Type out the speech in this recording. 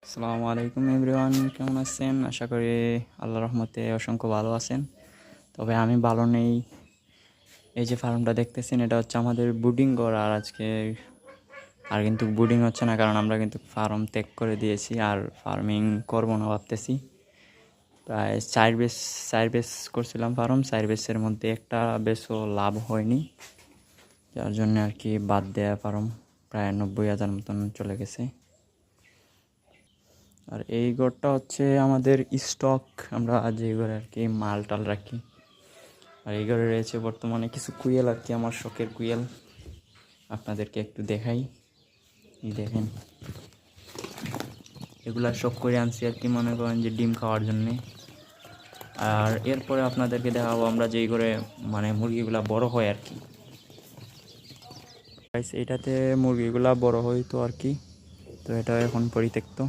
আসসালামু আলাইকুম এভরিওয়ান, কেমন আছেন? আশা করি আল্লাহর রহমতে অসংখ্য ভালো আছেন। তবে আমি ভালো নেই। এই যে ফার্মটা দেখতেছেন, এটা হচ্ছে আমাদের বুডিং ঘর। আর কিন্তু বুডিং হচ্ছে না, কারণ আমরা কিন্তু ফার্ম ত্যাগ করে দিয়েছি আর ফার্মিং করবো না ভাবতেছি। প্রায় চার বেস করছিলাম ফার্ম, 4 বেসের মধ্যে একটা বেসও লাভ হয়নি, যার জন্য আর কি বাদ দেয়া ফার্ম। প্রায় 90,000 মতন চলে গেছে। আর এই ঘরটা হচ্ছে আমাদের স্টক, আমরা যে ঘরে আর কি মাল টাল রাখি। আর এই ঘরে রয়েছে বর্তমানে কিছু কুইল আর কি, আমার শখের কুইল। আপনাদেরকে একটু দেখাই, এই দেখেন, এগুলা শখ করে আনছি আর কি, মনে করেন যে ডিম খাওয়ার জন্যে। আর এরপরে আপনাদেরকে দেখাবো আমরা যেই করে মানে মুরগিগুলা বড় হয় আর কি। এইটাতে মুরগিগুলা বড় হইতো আর কি, তো এটা এখন পরিত্যক্ত।